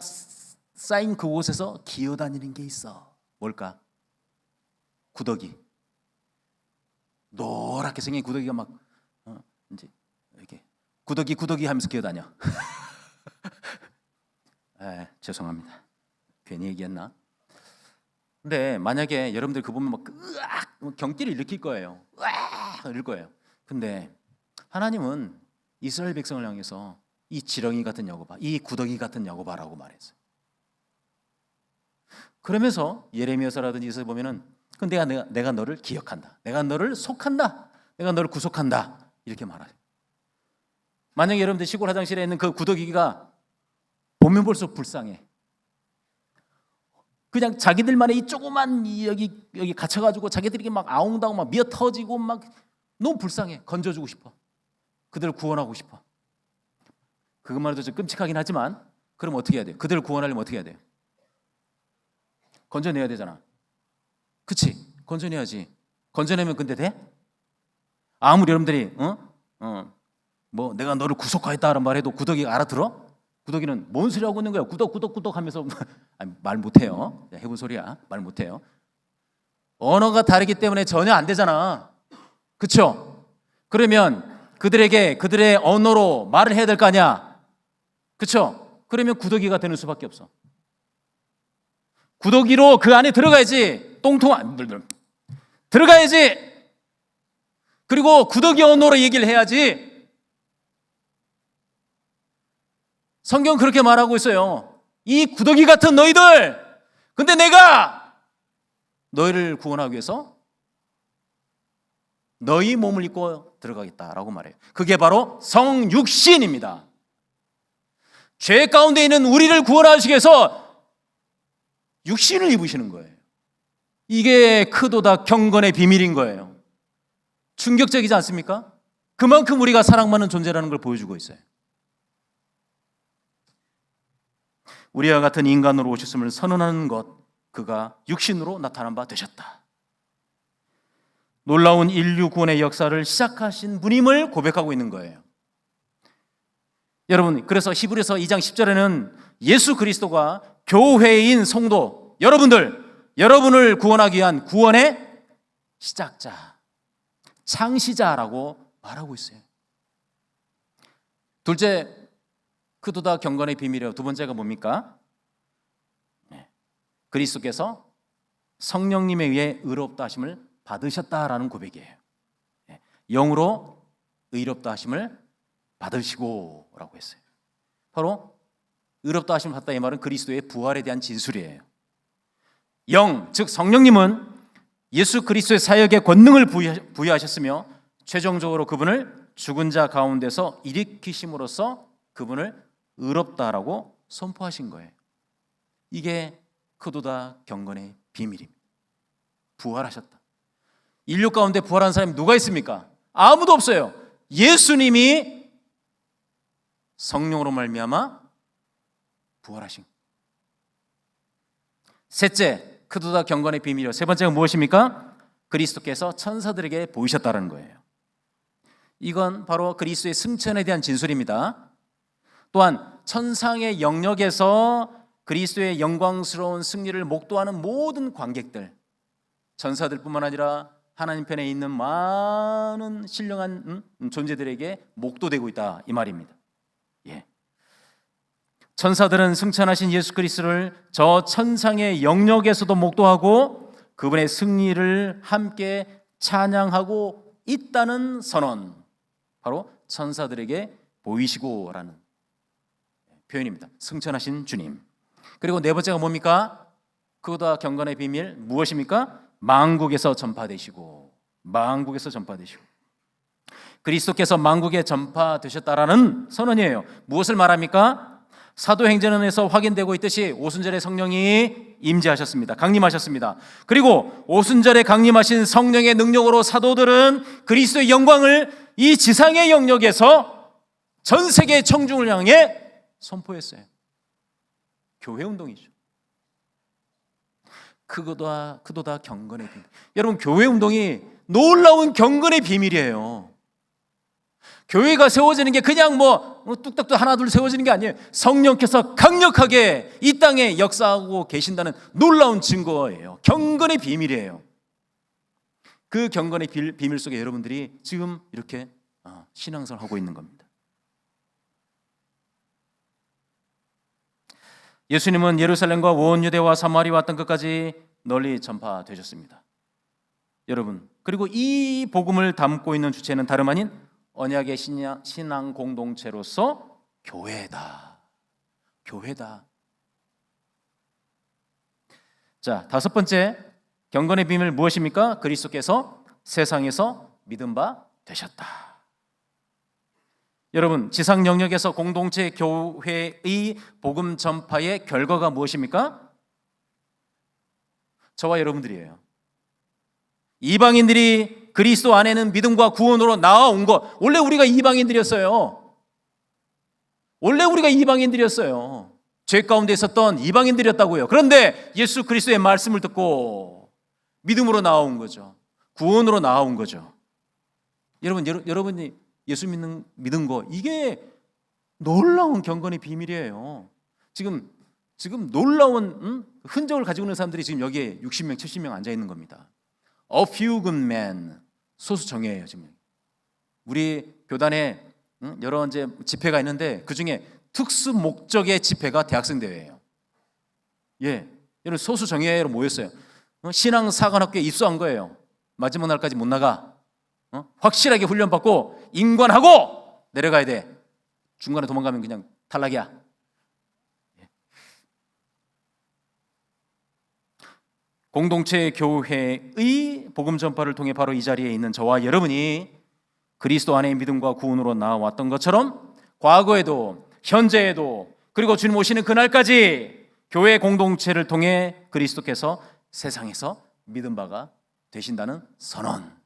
쌓인 그곳에서 기어다니는 게 있어. 뭘까? 구더기. 노랗게 생긴 구더기가 막 이제 이렇게 구더기 하면서 기어다녀. 죄송합니다. 괜히 얘기했나? 근데 만약에 여러분들 그 보면 막 으악 경기를 일으킬 거예요. 으악 이럴 거예요. 근데 하나님은 이스라엘 백성을 향해서 이 지렁이 같은 여거 봐, 이 구더기 같은 여거 봐라고 말했어요. 그러면서 예레미야서라든지 이서 보면은 내가 너를 기억한다, 내가 너를 속한다, 내가 너를 구속한다 이렇게 말해요. 만약에 여러분들 시골 화장실에 있는 그 구더기가 보면 볼수록 불쌍해. 그냥 자기들만의 이 조그만 여기 갇혀가지고 자기들이 막 아웅다웅 막 미어 터지고 막 너무 불쌍해. 건져주고 싶어. 그들을 구원하고 싶어. 그것만 해도 좀 끔찍하긴 하지만 그럼 어떻게 해야 돼요? 그들을 구원하려면 어떻게 해야 돼요? 건져내야 되잖아. 그치? 건져내야지. 건져내면 근데 돼? 아무리 여러분들이 뭐 내가 너를 구속하였다라는 말해도 구더기가 알아들어? 구더기는 뭔 소리 하고 있는 거야? 구덕 하면서 말 못해요. 해본 소리야. 말 못해요. 언어가 다르기 때문에 전혀 안 되잖아. 그렇죠? 그러면 그들의 언어로 말을 해야 될 거 아니야. 그렇죠? 그러면 구더기가 되는 수밖에 없어. 구더기로 그 안에 들어가야지. 들어가야지. 그리고 구더기 언어로 얘기를 해야지. 성경 그렇게 말하고 있어요. 이 구더기 같은 너희들, 근데 내가 너희를 구원하기 위해서 너희 몸을 입고 들어가겠다라고 말해요. 그게 바로 성육신입니다. 죄 가운데 있는 우리를 구원하시기 위해서 육신을 입으시는 거예요. 이게 크도다 경건의 비밀인 거예요. 충격적이지 않습니까? 그만큼 우리가 사랑받는 존재라는 걸 보여주고 있어요. 우리와 같은 인간으로 오셨음을 선언하는 것, 그가 육신으로 나타난 바 되셨다. 놀라운 인류 구원의 역사를 시작하신 분임을 고백하고 있는 거예요. 여러분, 그래서 히브리서 2장 10절에는 예수 그리스도가 교회인 성도 여러분을 구원하기 위한 구원의 시작자, 창시자라고 말하고 있어요. 둘째, 크도다 경건의 비밀이요. 두 번째가 뭡니까? 그리스도께서 성령님에 의해 의롭다 하심을 받으셨다라는 고백이에요. 영으로 의롭다 하심을 받으시고라고 했어요. 바로 의롭다 하심을 받다 이 말은 그리스도의 부활에 대한 진술이에요. 영, 즉 성령님은 예수 그리스도의 사역에 권능을 부여하셨으며 최종적으로 그분을 죽은 자 가운데서 일으키심으로써 그분을 의롭다라고 선포하신 거예요. 이게 크도다 경건의 비밀입니다. 부활하셨다. 인류 가운데 부활한 사람이 누가 있습니까? 아무도 없어요. 예수님이 성령으로 말미암아 부활하신. 셋째, 크도다 경건의 비밀이요. 세 번째가 무엇입니까? 그리스도께서 천사들에게 보이셨다는 거예요. 이건 바로 그리스도의 승천에 대한 진술입니다. 또한 천상의 영역에서 그리스도의 영광스러운 승리를 목도하는 모든 관객들, 천사들뿐만 아니라 하나님 편에 있는 많은 신령한 존재들에게 목도되고 있다 이 말입니다. 예. 천사들은 승천하신 예수 그리스도를 저 천상의 영역에서도 목도하고 그분의 승리를 함께 찬양하고 있다는 선언, 바로 천사들에게 보이시고라는 표현입니다. 승천하신 주님. 그리고 네 번째가 뭡니까? 그보다 경건의 비밀 무엇입니까? 만국에서 전파되시고, 만국에서 전파되시고, 그리스도께서 만국에 전파되셨다라는 선언이에요. 무엇을 말합니까? 사도행전에서 확인되고 있듯이 오순절에 성령이 임재하셨습니다. 강림하셨습니다. 그리고 오순절에 강림하신 성령의 능력으로 사도들은 그리스도의 영광을 이 지상의 영역에서 전 세계 청중을 향해 선포했어요. 교회 운동이죠. 그도다 경건의 비밀. 여러분, 교회 운동이 놀라운 경건의 비밀이에요. 교회가 세워지는 게 그냥 뚝딱뚝 하나 둘 세워지는 게 아니에요. 성령께서 강력하게 이 땅에 역사하고 계신다는 놀라운 증거예요. 경건의 비밀이에요. 그 경건의 비밀 속에 여러분들이 지금 이렇게 신앙생활을 하고 있는 겁니다. 예수님은 예루살렘과 온 유대와 사마리아 왔던 끝까지 널리 전파되셨습니다. 여러분, 그리고 이 복음을 담고 있는 주체는 다름 아닌 언약의 신앙 공동체로서 교회다. 교회다. 자, 다섯 번째 경건의 비밀 무엇입니까? 그리스도께서 세상에서 믿음 바 되셨다. 여러분, 지상 영역에서 공동체 교회의 복음 전파의 결과가 무엇입니까? 저와 여러분들이에요. 이방인들이 그리스도 안에는 믿음과 구원으로 나아온 것. 원래 우리가 이방인들이었어요. 원래 우리가 이방인들이었어요. 죄 가운데 있었던 이방인들이었다고요. 그런데 예수 그리스도의 말씀을 듣고 믿음으로 나아온 거죠. 구원으로 나아온 거죠. 여러분이 예수 믿는 거, 이게 놀라운 경건의 비밀이에요. 지금 놀라운 흔적을 가지고 있는 사람들이 지금 여기에 60명, 70명 앉아 있는 겁니다. A few good men, 소수 정예예요. 지금 우리 교단에 여러 이제 집회가 있는데 그 중에 특수 목적의 집회가 대학생 대회예요. 예, 여러분 소수 정예로 모였어요. 신앙사관학교에 입소한 거예요. 마지막 날까지 못 나가. 확실하게 훈련받고 인관하고 내려가야 돼. 중간에 도망가면 그냥 탈락이야. 공동체 교회의 복음 전파를 통해 바로 이 자리에 있는 저와 여러분이 그리스도 안의 믿음과 구원으로 나아왔던 것처럼 과거에도 현재에도 그리고 주님 오시는 그날까지 교회 공동체를 통해 그리스도께서 세상에서 믿음 바가 되신다는 선언.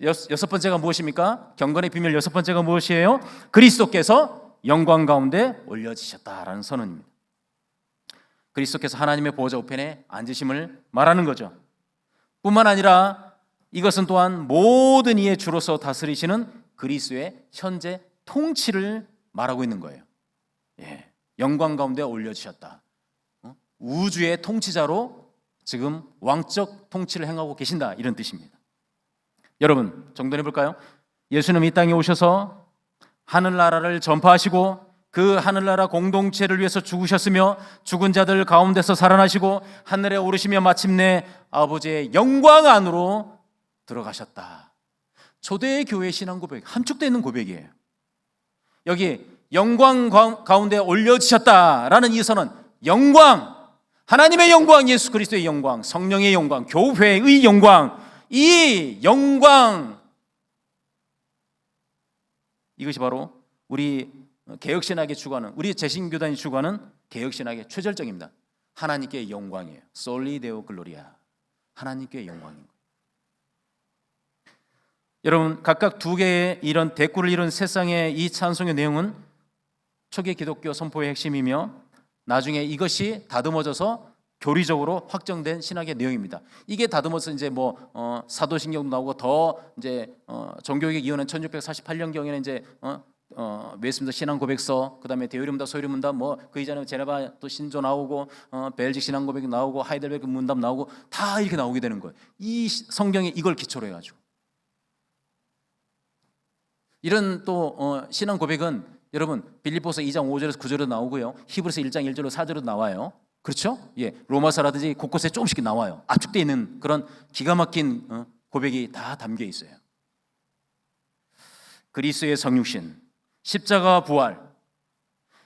여섯 번째가 무엇입니까? 경건의 비밀 여섯 번째가 무엇이에요? 그리스도께서 영광 가운데 올려지셨다라는 선언입니다. 그리스도께서 하나님의 보좌 우편에 앉으심을 말하는 거죠. 뿐만 아니라 이것은 또한 모든 이의 주로서 다스리시는 그리스도의 현재 통치를 말하고 있는 거예요. 예, 영광 가운데 올려주셨다. 우주의 통치자로 지금 왕적 통치를 행하고 계신다, 이런 뜻입니다. 여러분, 정돈해 볼까요? 예수님 이 땅에 오셔서 하늘나라를 전파하시고 그 하늘나라 공동체를 위해서 죽으셨으며 죽은 자들 가운데서 살아나시고 하늘에 오르시며 마침내 아버지의 영광 안으로 들어가셨다. 초대의 교회 신앙 고백, 함축되어 있는 고백이에요. 여기 영광 가운데 올려지셨다라는 이 선언, 영광, 하나님의 영광, 예수 그리스도의 영광, 성령의 영광, 교회의 영광, 이 영광, 이것이 바로 우리 개혁신학에 추구하는, 우리 재신교단이 추구하는 개혁신학의 최절정입니다. 하나님께 영광이에요. 솔리 데오 글로리아, 하나님께 영광인 거예요. 여러분, 각각 두 개의 이런 대꾸를 이룬 세상의 이 찬송의 내용은 초기 기독교 선포의 핵심이며 나중에 이것이 다듬어져서 교리적으로 확정된 신학의 내용입니다. 이게 다듬어서 이제 사도신경도 나오고 더 이제 종교개혁위원회 1648년경에는 이제 웨스민스터 신앙 고백서, 그다음에 대의문답, 소유문답, 뭐 그 이전에 제네바 또 신조 나오고 벨직 신앙 고백 나오고 하이델베르크 문답 나오고 다 이렇게 나오게 되는 거예요. 이 성경에 이걸 기초로 해가지고 이런 또 신앙 고백은 여러분 빌립보서 2장 5절에서 9절에도 나오고요, 히브리서 1장 1절로 4절에도 나와요. 그렇죠? 예, 로마서라든지 곳곳에 조금씩 나와요. 압축되어 있는 그런 기가 막힌 고백이 다 담겨 있어요. 그리스도의 성육신, 십자가 부활,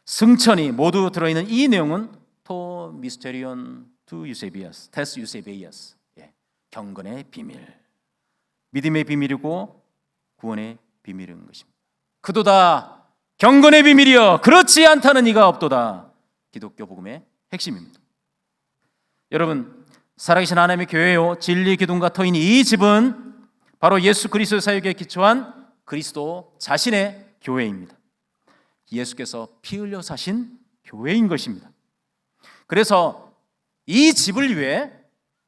승천이 모두 들어있는 이 내용은 토 미스테리온 투 유세비아스, 테스 유세비아스, 경건의 비밀, 믿음의 비밀이고 구원의 비밀인 것입니다. 그도다 경건의 비밀이여 그렇지 않다는 이가 없도다. 기독교 복음의 핵심입니다. 여러분, 살아계신 하나님의 교회요, 진리 기둥과 터인 이 집은 바로 예수 그리스도의 사역에 기초한 그리스도 자신의 교회입니다. 예수께서 피 흘려 사신 교회인 것입니다. 그래서 이 집을 위해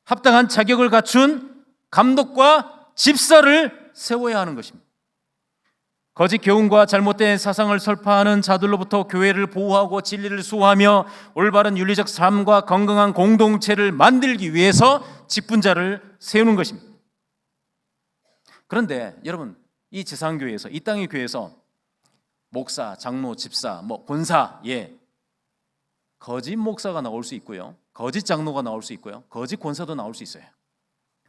합당한 자격을 갖춘 감독과 집사를 세워야 하는 것입니다. 거짓 교훈과 잘못된 사상을 설파하는 자들로부터 교회를 보호하고 진리를 수호하며 올바른 윤리적 삶과 건강한 공동체를 만들기 위해서 직분자를 세우는 것입니다. 그런데 여러분, 이 지상교회에서, 이 땅의 교회에서 목사, 장로, 집사, 권사, 거짓 목사가 나올 수 있고요, 거짓 장로가 나올 수 있고요, 거짓 권사도 나올 수 있어요.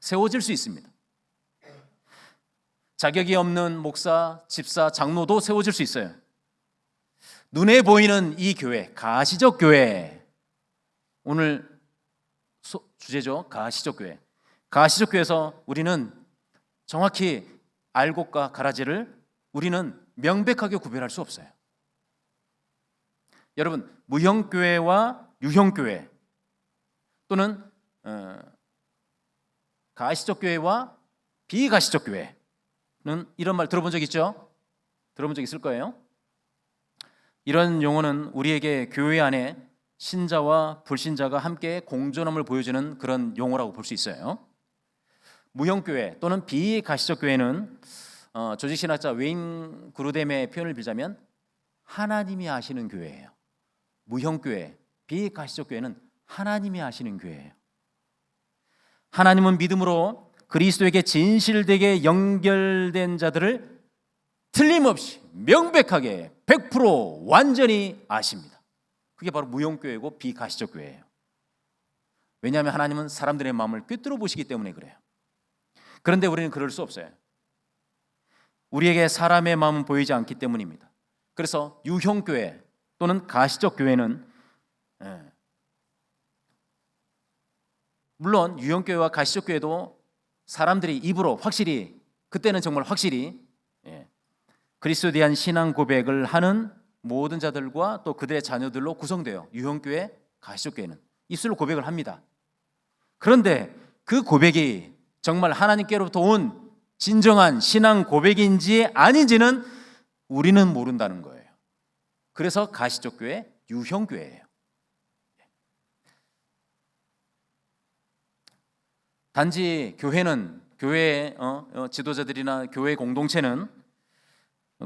세워질 수 있습니다. 자격이 없는 목사, 집사, 장로도 세워질 수 있어요. 눈에 보이는 이 교회, 가시적 교회, 오늘 주제죠. 가시적 교회. 가시적 교회에서 우리는 정확히 알곡과 가라지를 우리는 명백하게 구별할 수 없어요. 여러분, 무형교회와 유형교회 또는 가시적 교회와 비가시적 교회는 이런 말 들어본 적 있죠? 들어본 적 있을 거예요. 이런 용어는 우리에게 교회 안에 신자와 불신자가 함께 공존함을 보여주는 그런 용어라고 볼 수 있어요. 무형교회 또는 비가시적 교회는 조직신학자 웨인 그루뎀의 표현을 빌자면 하나님이 하시는 교회예요. 무형교회, 비가시적 교회는 하나님이 하시는 교회예요. 하나님은 믿음으로 그리스도에게 진실되게 연결된 자들을 틀림없이 명백하게 100% 완전히 아십니다. 그게 바로 무형교회고 비가시적 교회예요. 왜냐하면 하나님은 사람들의 마음을 꿰뚫어 보시기 때문에 그래요. 그런데 우리는 그럴 수 없어요. 우리에게 사람의 마음은 보이지 않기 때문입니다. 그래서 유형교회 또는 가시적 교회는 물론 유형교회와 가시적 교회도 사람들이 입으로 확실히, 그때는 정말 확실히 그리스도에 대한 신앙 고백을 하는 모든 자들과 또 그들의 자녀들로 구성돼요. 유형교회, 가시적 교회는 입술로 고백을 합니다. 그런데 그 고백이 정말 하나님께로부터 온 진정한 신앙 고백인지 아닌지는 우리는 모른다는 거예요. 그래서 가시적 교회, 유형교회예요. 단지 교회는, 교회의 지도자들이나 교회 공동체는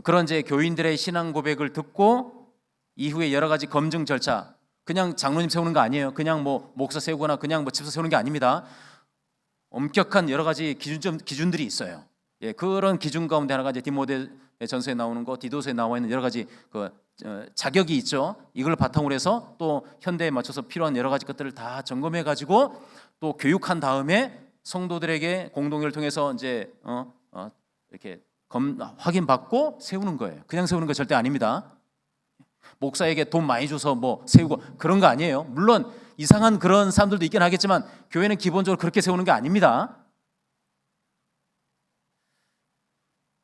그런 이제 교인들의 신앙 고백을 듣고 이후에 여러 가지 검증 절차, 그냥 장로님 세우는 거 아니에요. 그냥 목사 세우거나 그냥 집사 세우는 게 아닙니다. 엄격한 여러 가지 기준들이 있어요. 그런 기준 가운데 하나가 이제 디모데 전서에 나오는 거, 디도서에 나와 있는 여러 가지 자격이 있죠. 이걸 바탕으로 해서 또 현대에 맞춰서 필요한 여러 가지 것들을 다 점검해 가지고 또 교육한 다음에 성도들에게 공동회를 통해서 이제 이렇게 확인받고 세우는 거예요. 그냥 세우는 거 절대 아닙니다. 목사에게 돈 많이 줘서 세우고 그런 거 아니에요. 물론 이상한 그런 사람들도 있긴 하겠지만 교회는 기본적으로 그렇게 세우는 게 아닙니다.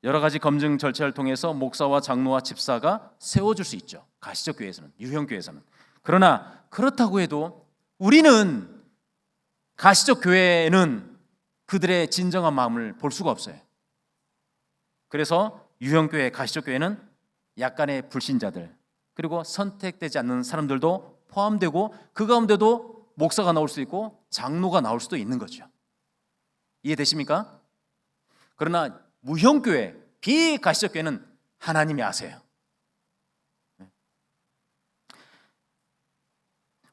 여러 가지 검증 절차를 통해서 목사와 장로와 집사가 세워줄 수 있죠. 가시적 교회에서는, 유형교회에서는. 그러나 그렇다고 해도 우리는 가시적 교회는 그들의 진정한 마음을 볼 수가 없어요. 그래서 유형교회, 가시적 교회는 약간의 불신자들, 그리고 선택되지 않는 사람들도 포함되고 그 가운데도 목사가 나올 수 있고 장로가 나올 수도 있는 거죠. 이해되십니까? 그러나 무형교회, 비가시적 교회는 하나님이 아세요.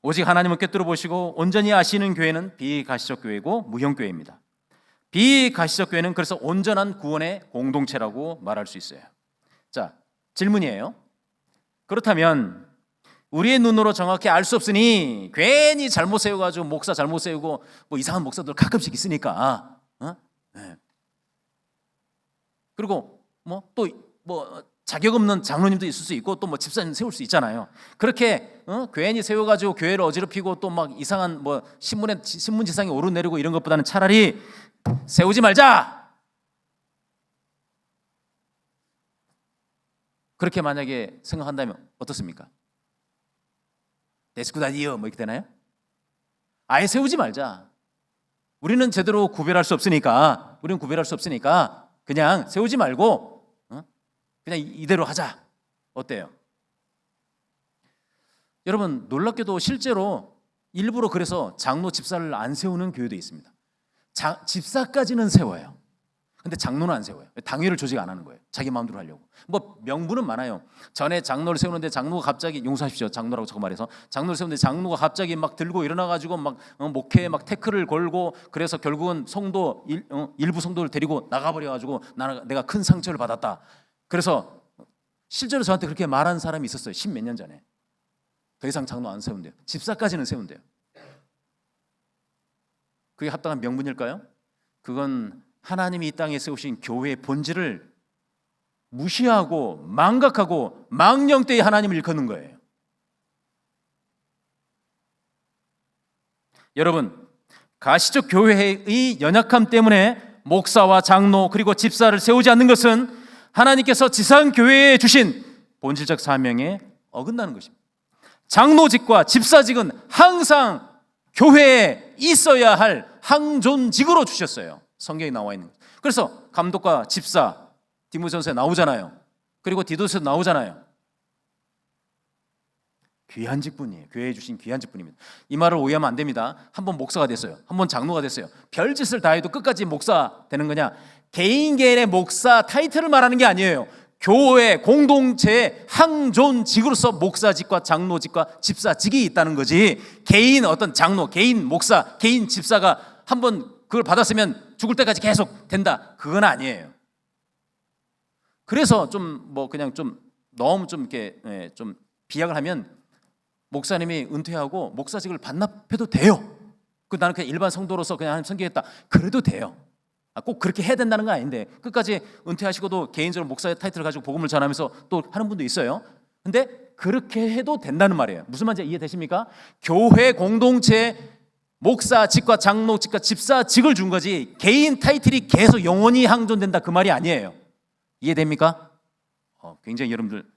오직 하나님을 꿰뚫어 보시고 온전히 아시는 교회는 비가시적 교회고 무형교회입니다. 비가시적 교회는 그래서 온전한 구원의 공동체라고 말할 수 있어요. 자, 질문이에요. 그렇다면 우리의 눈으로 정확히 알 수 없으니 괜히 잘못 세워가지고 목사 잘못 세우고 뭐 이상한 목사들 가끔씩 있으니까 네. 그리고 또 자격 없는 장로님도 있을 수 있고 또 뭐 집사님 세울 수 있잖아요. 그렇게 괜히 세워가지고 교회를 어지럽히고 또 막 이상한 뭐 신문지상에 오르내리고 이런 것보다는 차라리 세우지 말자. 그렇게 만약에 생각한다면 어떻습니까? 데스쿠다디오 뭐 이렇게 되나요? 아예 세우지 말자. 우리는 제대로 구별할 수 없으니까 그냥 세우지 말고 그냥 이대로 하자. 어때요? 여러분 놀랍게도 실제로 일부러 그래서 장로 집사를 안 세우는 교회도 있습니다. 집사까지는 세워요. 근데 장로는 안 세워요. 당회를 조직 안 하는 거예요. 자기 마음대로 하려고. 뭐 명분은 많아요. 전에 장로를 세우는데 장로가 갑자기, 용서하십시오, 장로라고 자꾸 말해서, 장로를 세우는데 장로가 갑자기 막 들고 일어나가지고 막 목회에 막 태클을 걸고, 그래서 결국은 성도 일부 성도를 데리고 나가버려가지고 내가 큰 상처를 받았다. 그래서 실제로 저한테 그렇게 말한 사람이 있었어요. 10몇 년 전에. 더 이상 장로 안 세운대요. 집사까지는 세운대요. 그게 합당한 명분일까요? 그건 하나님이 이 땅에 세우신 교회의 본질을 무시하고 망각하고 망령되이 하나님을 일컫는 거예요. 여러분, 가시적 교회의 연약함 때문에 목사와 장로 그리고 집사를 세우지 않는 것은 하나님께서 지상 교회에 주신 본질적 사명에 어긋나는 것입니다. 장로직과 집사직은 항상 교회에 있어야 할 항존직으로 주셨어요. 성경에 나와 있는 것. 그래서 감독과 집사 디모데전서에 나오잖아요. 그리고 디도서에 나오잖아요. 귀한 직분이에요. 교회에 주신 귀한 직분입니다. 이 말을 오해하면 안 됩니다. 한번 목사가 됐어요. 한번 장로가 됐어요. 별짓을 다 해도 끝까지 목사 되는 거냐? 개인의 목사 타이틀을 말하는 게 아니에요. 교회 공동체의 항존직으로서 목사직과 장로직과 집사직이 있다는 거지, 개인 어떤 장로, 개인 목사, 개인 집사가 한번 그걸 받았으면 죽을 때까지 계속 된다, 그건 아니에요. 그래서 좀 그냥 좀 너무 좀 이렇게 좀 비약을 하면 목사님이 은퇴하고 목사직을 반납해도 돼요. 나는 그냥 일반 성도로서 그냥 하나님 섬기겠다, 그래도 돼요. 꼭 그렇게 해야 된다는 건 아닌데, 끝까지 은퇴하시고도 개인적으로 목사의 타이틀을 가지고 복음을 전하면서 또 하는 분도 있어요. 근데 그렇게 해도 된다는 말이에요. 무슨 말인지 이해되십니까? 교회 공동체 목사직과 장로직과 집사직을 준 거지, 개인 타이틀이 계속 영원히 항존된다, 그 말이 아니에요. 이해됩니까? 굉장히 여러분들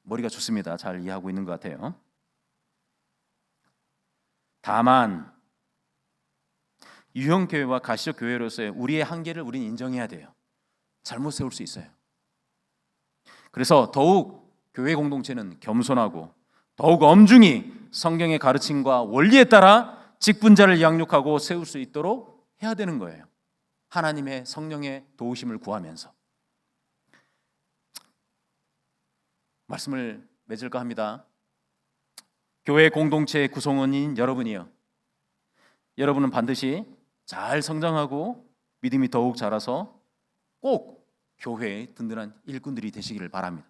머리가 좋습니다. 잘 이해하고 있는 것 같아요. 다만 유형교회와 가시적 교회로서의 우리의 한계를 우리는 인정해야 돼요. 잘못 세울 수 있어요. 그래서 더욱 교회 공동체는 겸손하고 더욱 엄중히 성경의 가르침과 원리에 따라 직분자를 양육하고 세울 수 있도록 해야 되는 거예요. 하나님의 성령의 도우심을 구하면서. 말씀을 맺을까 합니다. 교회 공동체의 구성원인 여러분이요, 여러분은 반드시 잘 성장하고 믿음이 더욱 자라서 꼭 교회의 든든한 일꾼들이 되시기를 바랍니다.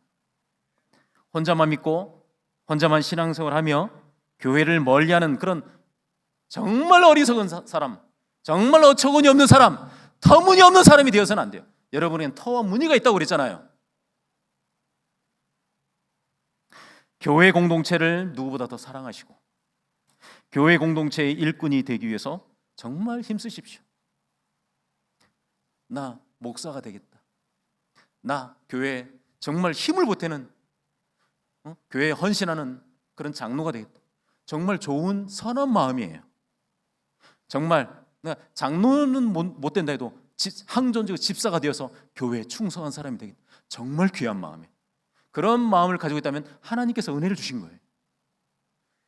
혼자만 믿고 혼자만 신앙생활하며 교회를 멀리하는 그런 정말 어리석은 사람, 정말 어처구니 없는 사람, 터무니없는 사람이 되어서는 안 돼요. 여러분에겐 터와 무늬가 있다고 그랬잖아요. 교회 공동체를 누구보다 더 사랑하시고 교회 공동체의 일꾼이 되기 위해서 정말 힘쓰십시오. 나 목사가 되겠다, 나 교회에 정말 힘을 보태는 교회에 헌신하는 그런 장로가 되겠다. 정말 좋은 선한 마음이에요. 정말 내가 장로는 못 된다 해도 항존직 집사가 되어서 교회에 충성한 사람이 되겠다. 정말 귀한 마음이에요. 그런 마음을 가지고 있다면 하나님께서 은혜를 주신 거예요.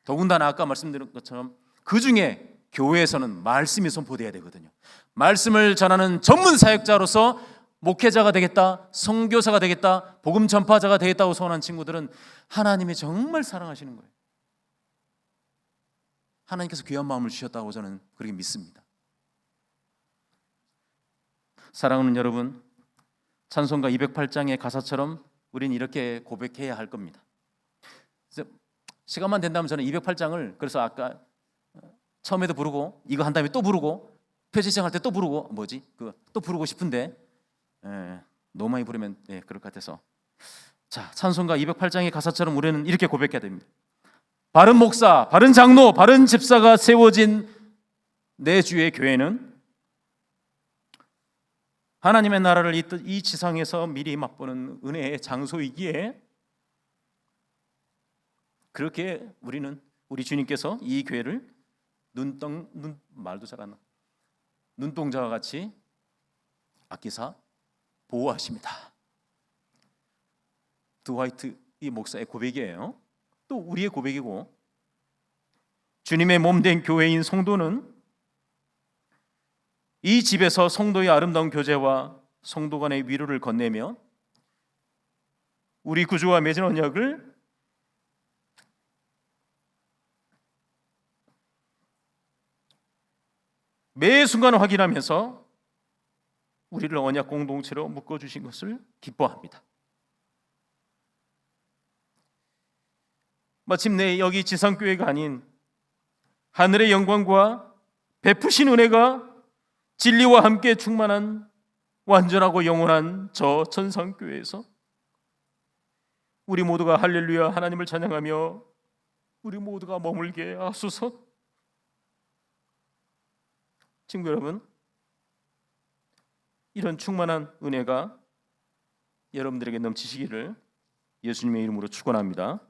더군다나 아까 말씀드린 것처럼 그 중에 교회에서는 말씀이 선포돼야 되거든요. 말씀을 전하는 전문 사역자로서 목회자가 되겠다, 선교사가 되겠다, 복음 전파자가 되겠다고 소원한 친구들은 하나님이 정말 사랑하시는 거예요. 하나님께서 귀한 마음을 주셨다고 저는 그렇게 믿습니다. 사랑하는 여러분, 찬송가 208장의 가사처럼 우리는 이렇게 고백해야 할 겁니다. 시간만 된다면 저는 208장을 그래서 아까 처음에도 부르고 이거 한 다음에 또 부르고 표지 시작할 때 또 부르고 또 부르고 싶은데 너무 많이 부르면 그럴 것 같아서 자, 찬송가 208장의 가사처럼 우리는 이렇게 고백해야 됩니다. 바른 목사, 바른 장로, 바른 집사가 세워진 내 주의 교회는 하나님의 나라를 이 지상에서 미리 맛보는 은혜의 장소이기에 그렇게 우리 주님께서 이 교회를 눈동자와 같이 아끼사 보호하십니다. 드와이트 이 목사의 고백이에요. 또 우리의 고백이고 주님의 몸된 교회인 성도는 이 집에서 성도의 아름다운 교제와 성도 간의 위로를 건네며 우리 구주와 맺은 언약을 매 순간 확인하면서 우리를 언약 공동체로 묶어주신 것을 기뻐합니다. 마침내 여기 지상교회가 아닌 하늘의 영광과 베푸신 은혜가 진리와 함께 충만한 완전하고 영원한 저 천상교회에서 우리 모두가 할렐루야 하나님을 찬양하며 우리 모두가 머물게 하소서. 친구 여러분, 이런 충만한 은혜가 여러분들에게 넘치시기를 예수님의 이름으로 축원합니다.